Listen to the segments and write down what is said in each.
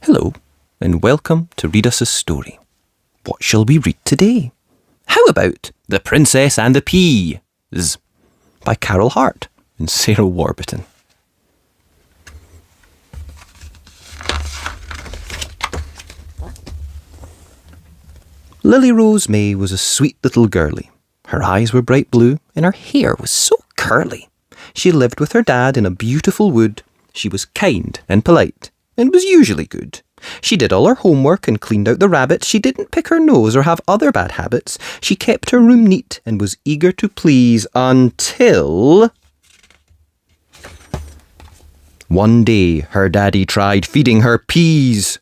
Hello, and welcome to Read Us a Story. What shall we read today? How about The Princess and the Peas by Carol Hart and Sarah Warburton. Lily Rose May was a sweet little girlie. Her eyes were bright blue, and her hair was so curly. She lived with her dad in a beautiful wood. She was kind and polite, and was usually good. She did all her homework and cleaned out the rabbits. She didn't pick her nose or have other bad habits. She kept her room neat and was eager to please until... One day, her daddy tried feeding her peas.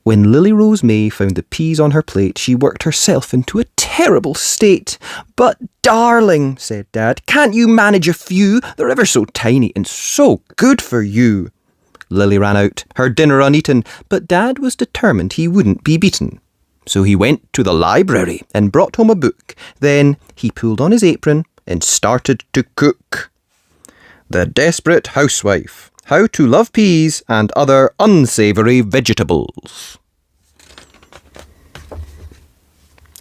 When Lily Rose May found the peas on her plate, she worked herself into a terrible state. "But darling," said Dad, "can't you manage a few? They're ever so tiny and so good for you." Lily ran out, her dinner uneaten, but Dad was determined he wouldn't be beaten. So he went to the library and brought home a book. Then he pulled on his apron and started to cook. The Desperate Housewife: How to Love Peas and Other Unsavoury Vegetables.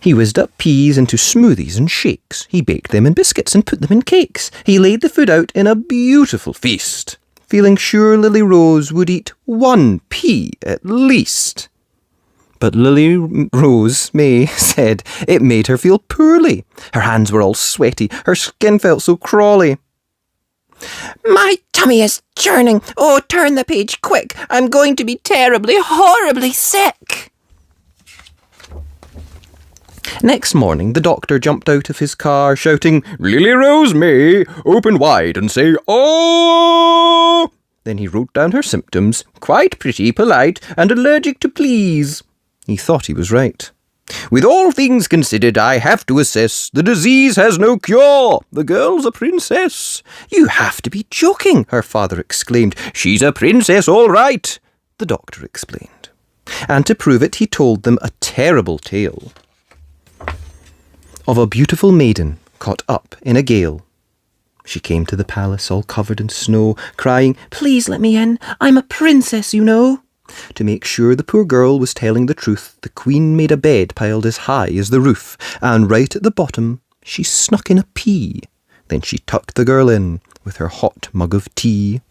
He whizzed up peas into smoothies and shakes. He baked them in biscuits and put them in cakes. He laid the food out in a beautiful feast, feeling sure Lily Rose would eat one pea at least. But Lily Rose May said it made her feel poorly. Her hands were all sweaty. Her skin felt so crawly. "My tummy is churning. Oh, turn the page quick. I'm going to be terribly, horribly sick." Next morning, the doctor jumped out of his car, shouting, "Lily Rose May, open wide and say, 'Oh!'" Then he wrote down her symptoms: quite pretty, polite, and allergic to peas. He thought he was right. "With all things considered, I have to assess the disease has no cure. The girl's a princess." "You have to be joking," her father exclaimed. "She's a princess, all right," the doctor explained. And to prove it, he told them a terrible tale of a beautiful maiden caught up in a gale. She came to the palace all covered in snow, crying, "Please let me in. I'm a princess, you know." To make sure the poor girl was telling the truth, the queen made a bed piled as high as the roof, and right at the bottom she snuck in a pea. Then she tucked the girl in with her hot mug of tea.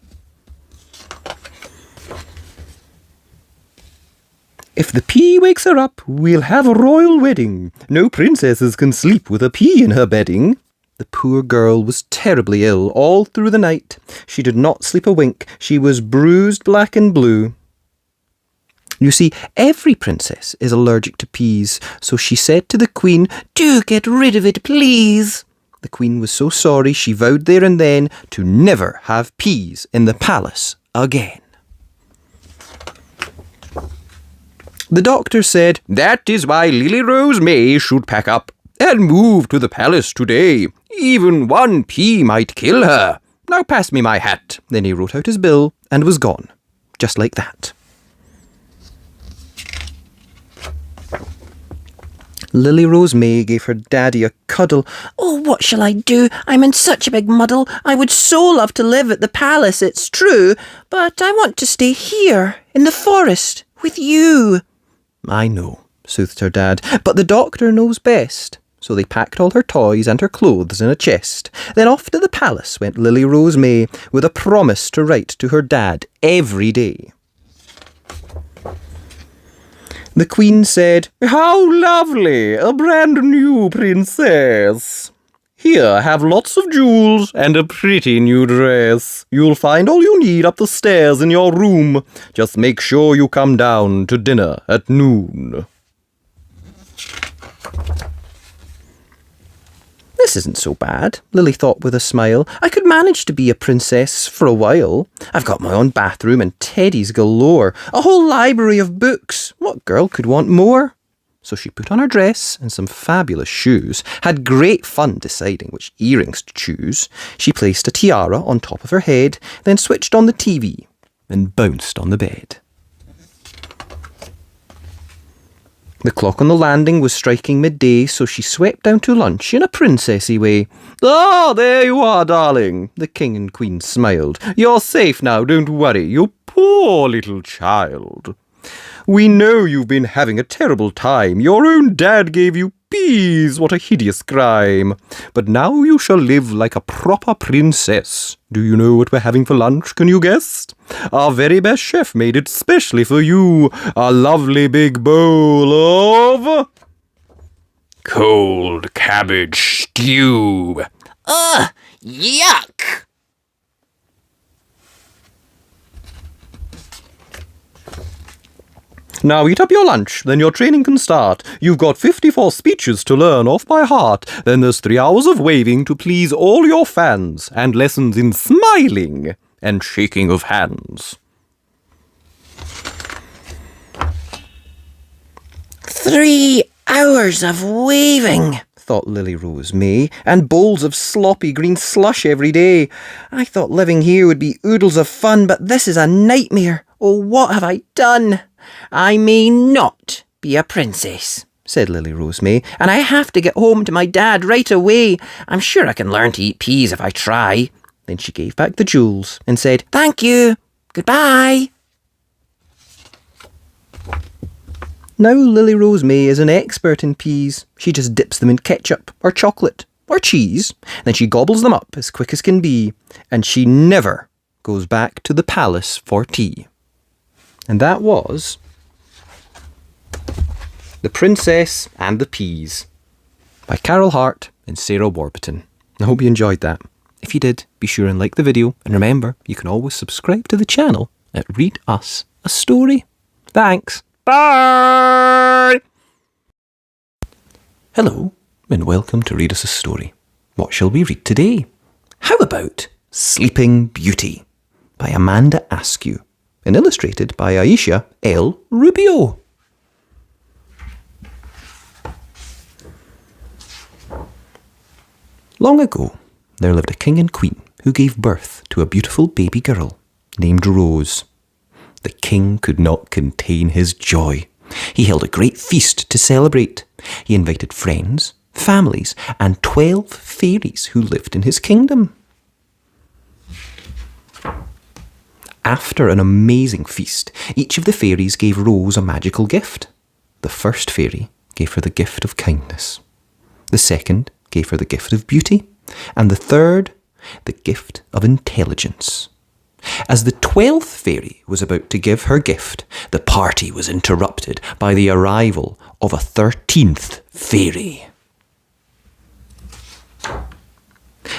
"If the pea wakes her up, we'll have a royal wedding. No princesses can sleep with a pea in her bedding." The poor girl was terribly ill all through the night. She did not sleep a wink. She was bruised black and blue. You see, every princess is allergic to peas, so she said to the queen, "Do get rid of it, please." The queen was so sorry she vowed there and then to never have peas in the palace again. The doctor said, "That is why Lily Rose May should pack up and move to the palace today. Even one pea might kill her. Now pass me my hat." Then he wrote out his bill and was gone, just like that. Lily Rose May gave her daddy a cuddle. "Oh, what shall I do? I'm in such a big muddle. I would so love to live at the palace, it's true, but I want to stay here, in the forest, with you." "I know," soothed her dad, "but the doctor knows best." So they packed all her toys and her clothes in a chest. Then off to the palace went Lily Rose May, with a promise to write to her dad every day. The queen said, "How lovely, a brand new princess. Here, have lots of jewels and a pretty new dress. You'll find all you need up the stairs in your room. Just make sure you come down to dinner at noon." "This isn't so bad," Lily thought with a smile. "I could manage to be a princess for a while. I've got my own bathroom and teddies galore. A whole library of books. What girl could want more?" So she put on her dress and some fabulous shoes, had great fun deciding which earrings to choose. She placed a tiara on top of her head, then switched on the TV and bounced on the bed. The clock on the landing was striking midday, so she swept down to lunch in a princessy way. "Ah, there you are, darling," the king and queen smiled. "You're safe now, don't worry, you poor little child. We know you've been having a terrible time. Your own dad gave you peas, what a hideous crime. But now you shall live like a proper princess. Do you know what we're having for lunch, can you guess? Our very best chef made it specially for you. A lovely big bowl of cold cabbage stew." Ugh, yuck! "Now eat up your lunch, then your training can start. You've got 54 speeches to learn off by heart. Then there's 3 hours of waving to please all your fans, and lessons in smiling and shaking of hands." 3 hours of waving, thought Lily Rose May, "and bowls of sloppy green slush every day. I thought living here would be oodles of fun, but this is a nightmare. Oh, what have I done? I may not be a princess," said Lily Rose May, "and I have to get home to my dad right away. I'm sure I can learn to eat peas if I try." Then she gave back the jewels and said, "Thank you. Goodbye." Now Lily Rose May is an expert in peas. She just dips them in ketchup or chocolate or cheese, then she gobbles them up as quick as can be, and she never goes back to the palace for tea. And that was The Princess and the Peas by Carol Hart and Sarah Warburton. I hope you enjoyed that. If you did, be sure and like the video, and remember, you can always subscribe to the channel at Read Us a Story. Thanks. Bye! Hello, and welcome to Read Us a Story. What shall we read today? How about Sleeping Beauty by Amanda Askew, and illustrated by Aisha L. Rubio. Long ago, there lived a king and queen who gave birth to a beautiful baby girl named Rose. The king could not contain his joy. He held a great feast to celebrate. He invited friends, families, and 12 fairies who lived in his kingdom. After an amazing feast, each of the fairies gave Rose a magical gift. The first fairy gave her the gift of kindness. The second gave her the gift of beauty. And the third, the gift of intelligence. As the 12th fairy was about to give her gift, the party was interrupted by the arrival of a 13th fairy.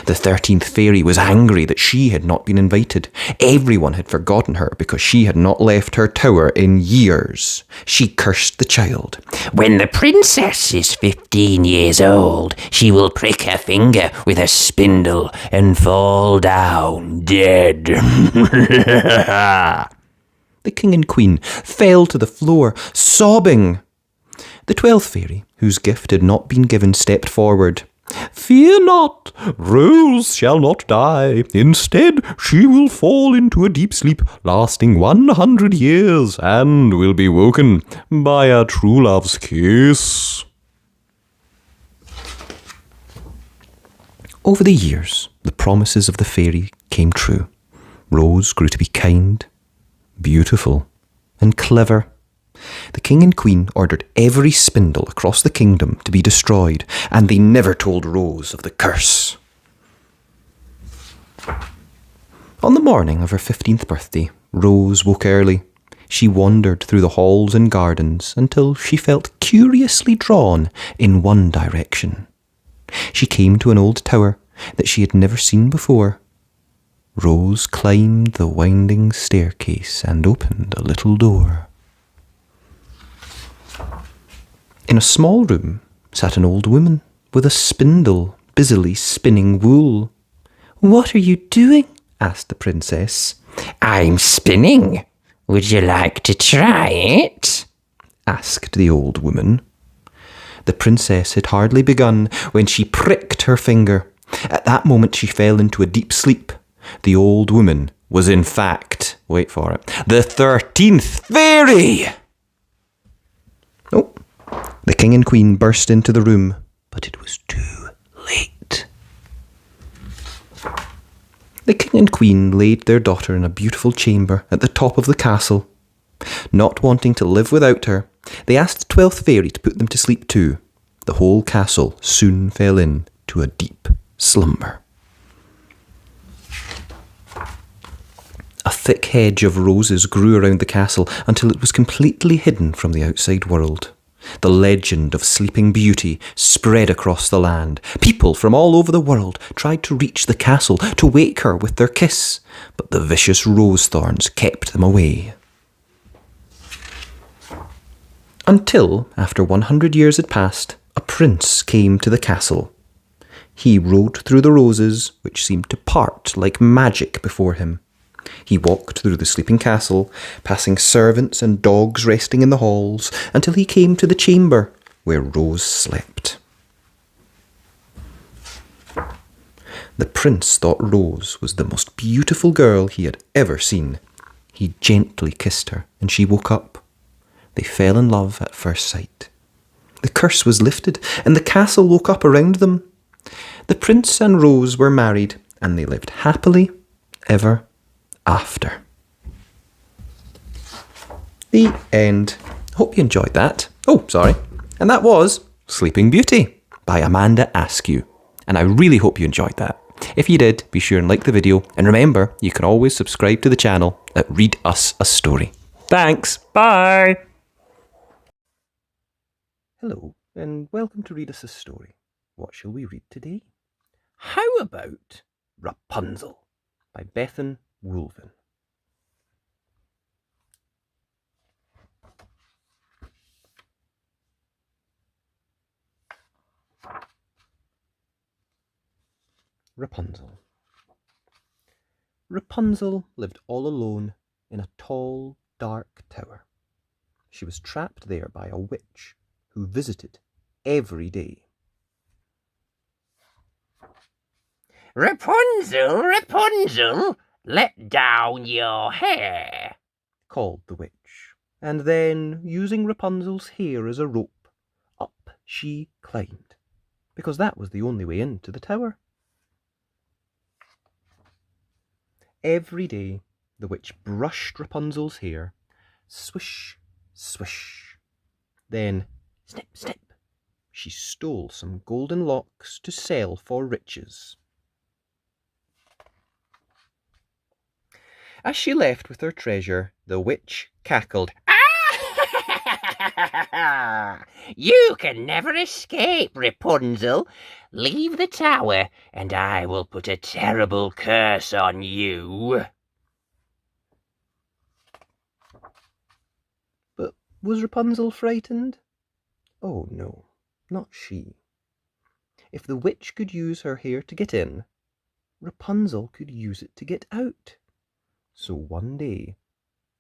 The 13th fairy was angry that she had not been invited. Everyone had forgotten her because she had not left her tower in years. She cursed the child. "When the princess is 15 years old, she will prick her finger with a spindle and fall down dead." The king and queen fell to the floor, sobbing. The 12th fairy, whose gift had not been given, stepped forward. "Fear not, Rose shall not die. Instead, she will fall into a deep sleep lasting 100 years and will be woken by a true love's kiss." Over the years, the promises of the fairy came true. Rose grew to be kind, beautiful, and clever. The king and queen ordered every spindle across the kingdom to be destroyed, and they never told Rose of the curse. On the morning of her 15th birthday, Rose woke early. She wandered through the halls and gardens until she felt curiously drawn in one direction. She came to an old tower that she had never seen before. Rose climbed the winding staircase and opened a little door. In a small room sat an old woman with a spindle busily spinning wool. "What are you doing?" asked the princess. "I'm spinning. Would you like to try it?" asked the old woman. The princess had hardly begun when she pricked her finger. At that moment she fell into a deep sleep. The old woman was in fact, wait for it, the 13th fairy! Oh, The king and queen burst into the room, but it was too late. The king and queen laid their daughter in a beautiful chamber at the top of the castle. Not wanting to live without her, they asked the 12th fairy to put them to sleep too. The whole castle soon fell into a deep slumber. A thick hedge of roses grew around the castle until it was completely hidden from the outside world. The legend of Sleeping Beauty spread across the land. People from all over the world tried to reach the castle to wake her with their kiss, but the vicious rose thorns kept them away. Until, after 100 years had passed, a prince came to the castle. He rode through the roses, which seemed to part like magic before him. He walked through the sleeping castle, passing servants and dogs resting in the halls, until he came to the chamber where Rose slept. The prince thought Rose was the most beautiful girl he had ever seen. He gently kissed her, and she woke up. They fell in love at first sight. The curse was lifted, and the castle woke up around them. The prince and Rose were married, and they lived happily ever after. The end. Hope you enjoyed that. Oh, sorry. And that was Sleeping Beauty by Amanda Askew. And I really hope you enjoyed that. If you did, be sure and like the video. And remember, you can always subscribe to the channel at Read Us a Story. Thanks. Bye. Hello, and welcome to Read Us a Story. What shall we read today? How about Rapunzel by Bethan Woolven. Rapunzel. Rapunzel lived all alone in a tall, dark tower. She was trapped there by a witch who visited every day. Rapunzel, Rapunzel, let down your hair, called the witch, and then, using Rapunzel's hair as a rope, up she climbed, because that was the only way into the tower. Every day the witch brushed Rapunzel's hair, swish, swish. Then, snip, snip, she stole some golden locks to sell for riches. As she left with her treasure, the witch cackled. You can never escape, Rapunzel. Leave the tower, and I will put a terrible curse on you. But was Rapunzel frightened? Oh no, not she. If the witch could use her hair to get in, Rapunzel could use it to get out. So one day,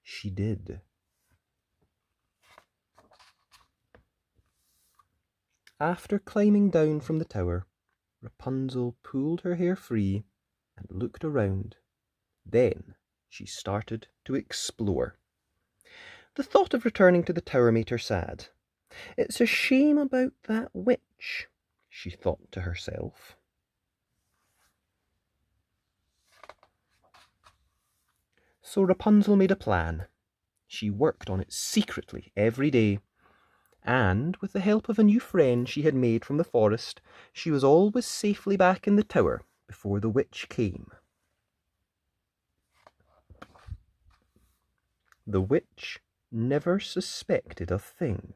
she did. After climbing down from the tower, Rapunzel pulled her hair free and looked around. Then she started to explore. The thought of returning to the tower made her sad. It's a shame about that witch, she thought to herself. So Rapunzel made a plan. She worked on it secretly every day, and with the help of a new friend she had made from the forest, she was always safely back in the tower before the witch came. The witch never suspected a thing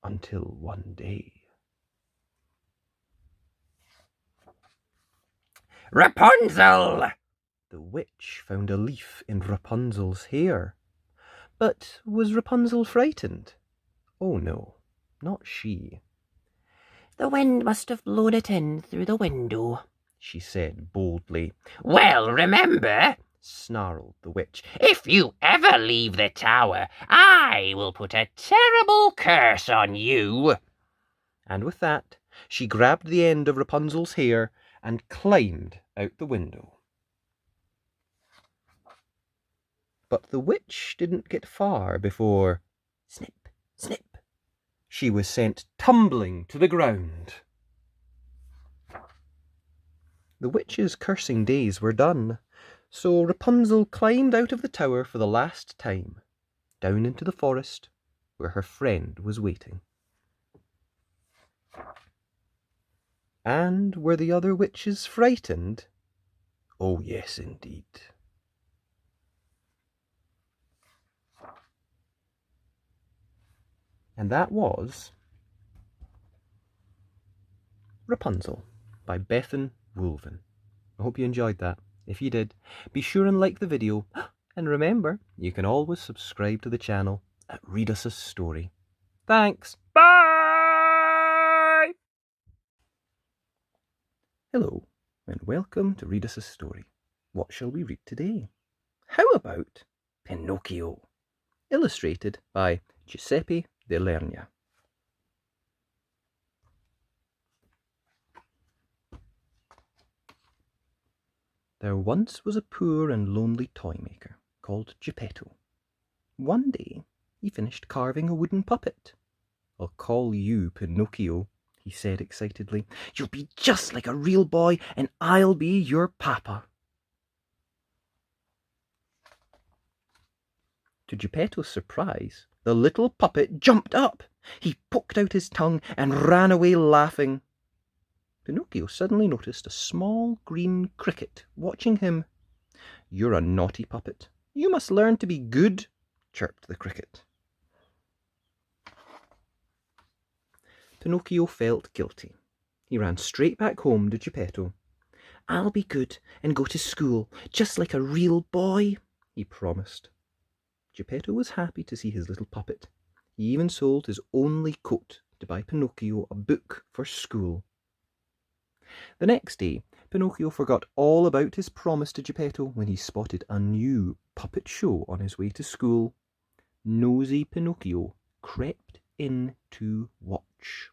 until one day. Rapunzel! The witch found a leaf in Rapunzel's hair. But was Rapunzel frightened? Oh no, not she. The wind must have blown it in through the window, she said boldly. Well, remember, snarled the witch, if you ever leave the tower, I will put a terrible curse on you. And with that, she grabbed the end of Rapunzel's hair and climbed out the window. But the witch didn't get far before snip, snip, she was sent tumbling to the ground. The witch's cursing days were done, so Rapunzel climbed out of the tower for the last time, down into the forest where her friend was waiting. And were the other witches frightened? Oh, yes, indeed. And that was Rapunzel by Bethan Woolven. I hope you enjoyed that. If you did, be sure and like the video. And remember, you can always subscribe to the channel at Read Us a Story. Thanks. Bye! Hello, and welcome to Read Us a Story. What shall we read today? How about Pinocchio? Illustrated by Giuseppe De Lernia. There once was a poor and lonely toy maker called Geppetto. One day he finished carving a wooden puppet. "I'll call you Pinocchio," he said excitedly. "You'll be just like a real boy, and I'll be your papa." To Geppetto's surprise, the little puppet jumped up. He poked out his tongue and ran away laughing. Pinocchio suddenly noticed a small green cricket watching him. "You're a naughty puppet. You must learn to be good," chirped the cricket. Pinocchio felt guilty. He ran straight back home to Geppetto. "I'll be good and go to school, just like a real boy," he promised. Geppetto was happy to see his little puppet. He even sold his only coat to buy Pinocchio a book for school. The next day, Pinocchio forgot all about his promise to Geppetto when he spotted a new puppet show on his way to school. Nosy Pinocchio crept in to watch.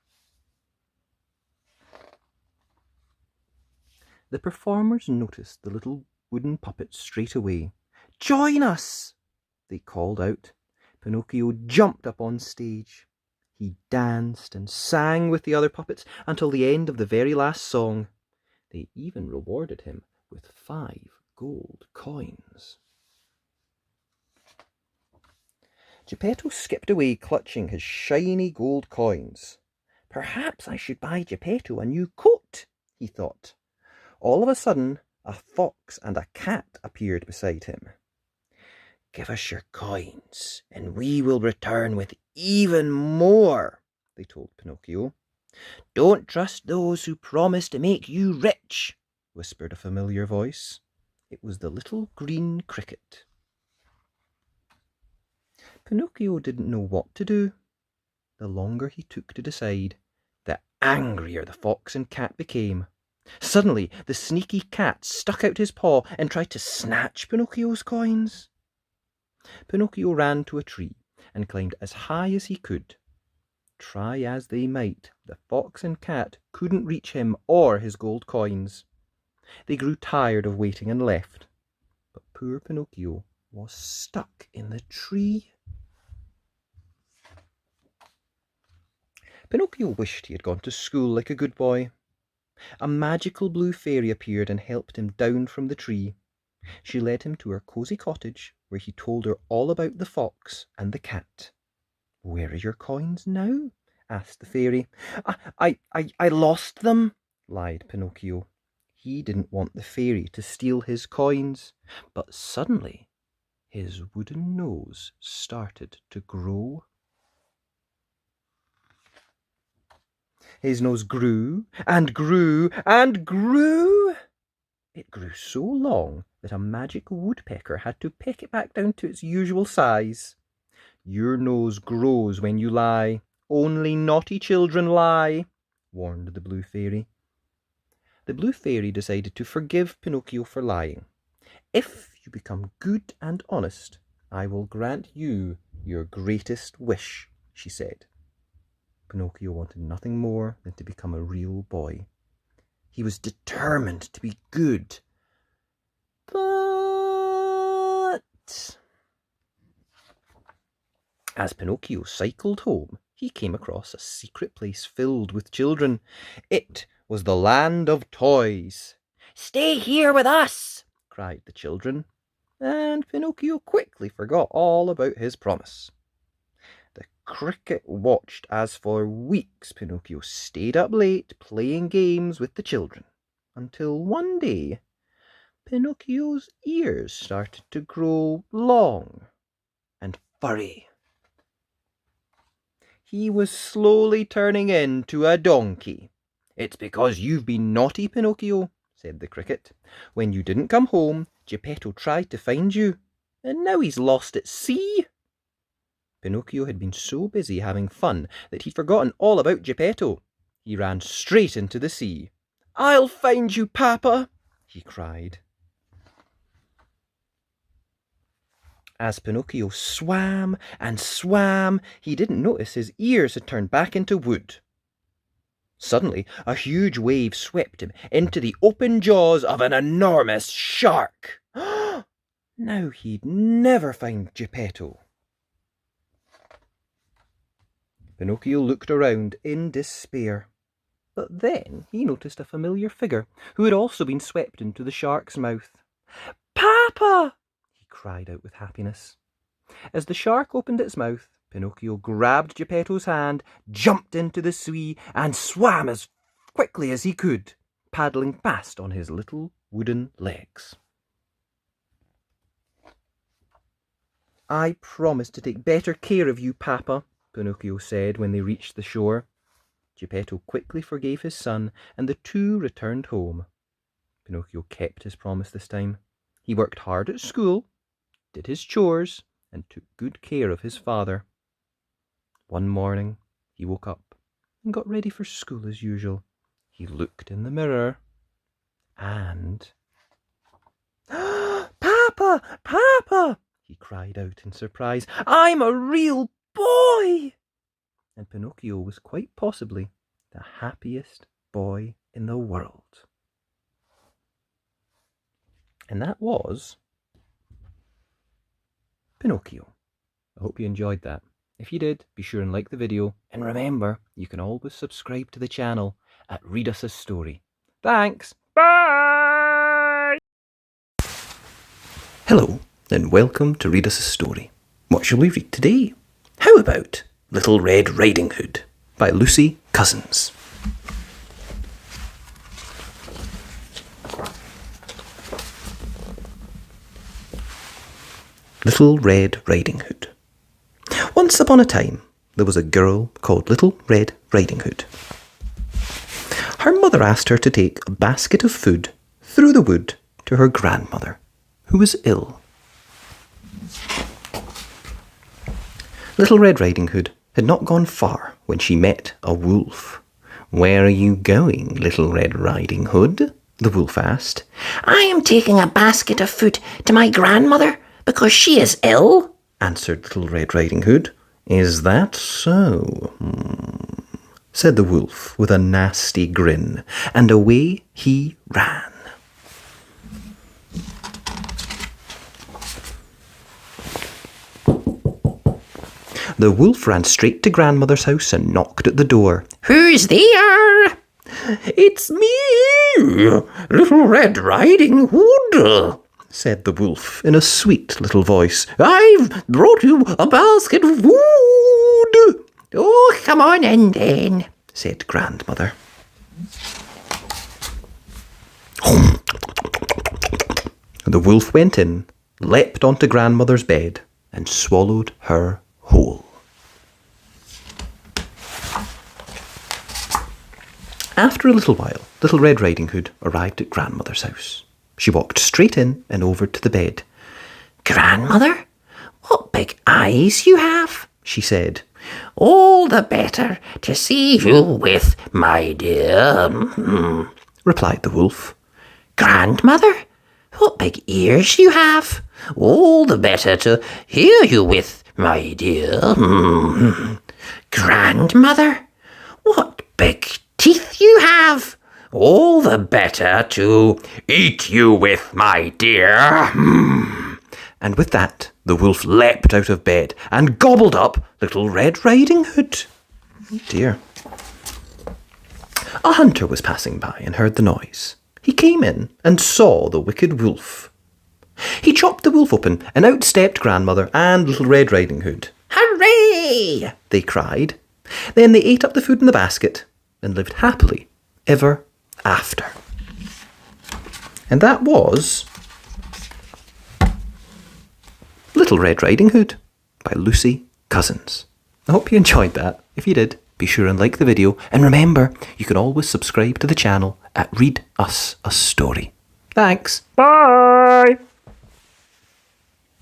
The performers noticed the little wooden puppet straight away. "Join us!" they called out. Pinocchio jumped up on stage. He danced and sang with the other puppets until the end of the very last song. They even rewarded him with 5 gold coins. Geppetto skipped away clutching his shiny gold coins. "Perhaps I should buy Geppetto a new coat," he thought. All of a sudden, a fox and a cat appeared beside him. "Give us your coins, and we will return with even more," they told Pinocchio. "Don't trust those who promise to make you rich," whispered a familiar voice. It was the little green cricket. Pinocchio didn't know what to do. The longer he took to decide, the angrier the fox and cat became. Suddenly, the sneaky cat stuck out his paw and tried to snatch Pinocchio's coins. Pinocchio ran to a tree and climbed as high as he could. Try as they might, the fox and cat couldn't reach him or his gold coins. They grew tired of waiting and left. But poor Pinocchio was stuck in the tree. Pinocchio wished he had gone to school like a good boy. A magical blue fairy appeared and helped him down from the tree. She led him to her cosy cottage, where he told her all about the fox and the cat. "Where are your coins now?" asked the fairy. I lost them," lied Pinocchio. He didn't want the fairy to steal his coins, but suddenly his wooden nose started to grow. His nose grew and grew and grew. It grew so long that a magic woodpecker had to pick it back down to its usual size. "Your nose grows when you lie. Only naughty children lie," warned the blue fairy. The blue fairy decided to forgive Pinocchio for lying. "If you become good and honest, I will grant you your greatest wish," she said. Pinocchio wanted nothing more than to become a real boy. He was determined to be good. But as Pinocchio cycled home, he came across a secret place filled with children. It was the land of toys. "Stay here with us!" cried the children, and Pinocchio quickly forgot all about his promise. The cricket watched as for weeks Pinocchio stayed up late playing games with the children, until one day Pinocchio's ears started to grow long and furry. He was slowly turning into a donkey. "It's because you've been naughty, Pinocchio," said the cricket. "When you didn't come home, Geppetto tried to find you, and now he's lost at sea." Pinocchio had been so busy having fun that he'd forgotten all about Geppetto. He ran straight into the sea. "I'll find you, Papa!" he cried. As Pinocchio swam and swam, he didn't notice his ears had turned back into wood. Suddenly, a huge wave swept him into the open jaws of an enormous shark. Now he'd never find Geppetto. Pinocchio looked around in despair. But then he noticed a familiar figure who had also been swept into the shark's mouth. "Papa!" he cried out with happiness. As the shark opened its mouth, Pinocchio grabbed Geppetto's hand, jumped into the sea, and swam as quickly as he could, paddling fast on his little wooden legs. "I promise to take better care of you, Papa," Pinocchio said when they reached the shore. Geppetto quickly forgave his son, and the two returned home. Pinocchio kept his promise this time. He worked hard at school, did his chores, and took good care of his father. One morning, he woke up and got ready for school as usual. He looked in the mirror and... "Papa! Papa!" he cried out in surprise. "I'm a real boy!" And Pinocchio was quite possibly the happiest boy in the world. And that was Pinocchio. I hope you enjoyed that. If you did, be sure and like the video. And remember, you can always subscribe to the channel at Read Us a Story. Thanks! Bye! Hello, and welcome to Read Us a Story. What shall we read today? How about Little Red Riding Hood by Lucy Cousins. Little Red Riding Hood. Once upon a time, there was a girl called Little Red Riding Hood. Her mother asked her to take a basket of food through the wood to her grandmother, who was ill. Little Red Riding Hood had not gone far when she met a wolf. "Where are you going, Little Red Riding Hood?" the wolf asked. "I am taking a basket of food to my grandmother because she is ill," answered Little Red Riding Hood. "Is that so?" said the wolf with a nasty grin, and away he ran. The wolf ran straight to grandmother's house and knocked at the door. "Who's there?" "It's me, Little Red Riding Hood," said the wolf in a sweet little voice. "I've brought you a basket of food." "Oh, come on in then," said grandmother. The wolf went in, leapt onto grandmother's bed, and swallowed her whole. After a little while, Little Red Riding Hood arrived at grandmother's house. She walked straight in and over to the bed. "Grandmother, what big eyes you have," she said. "All the better to see you with, my dear," replied the wolf. "Grandmother, what big ears you have. All the better to hear you with, my dear." "Grandmother, what big teeth you have. All the better to eat you with, my dear." And with that, the wolf leapt out of bed and gobbled up Little Red Riding Hood. Oh dear. A hunter was passing by and heard the noise. He came in and saw the wicked wolf. He chopped the wolf open, and out stepped Grandmother and Little Red Riding Hood. "Hooray!" they cried. Then they ate up the food in the basket and lived happily ever after. And that was Little Red Riding Hood by Lucy Cousins. I hope you enjoyed that. If you did, be sure and like the video. And remember, you can always subscribe to the channel at Read Us a Story. Thanks. Bye!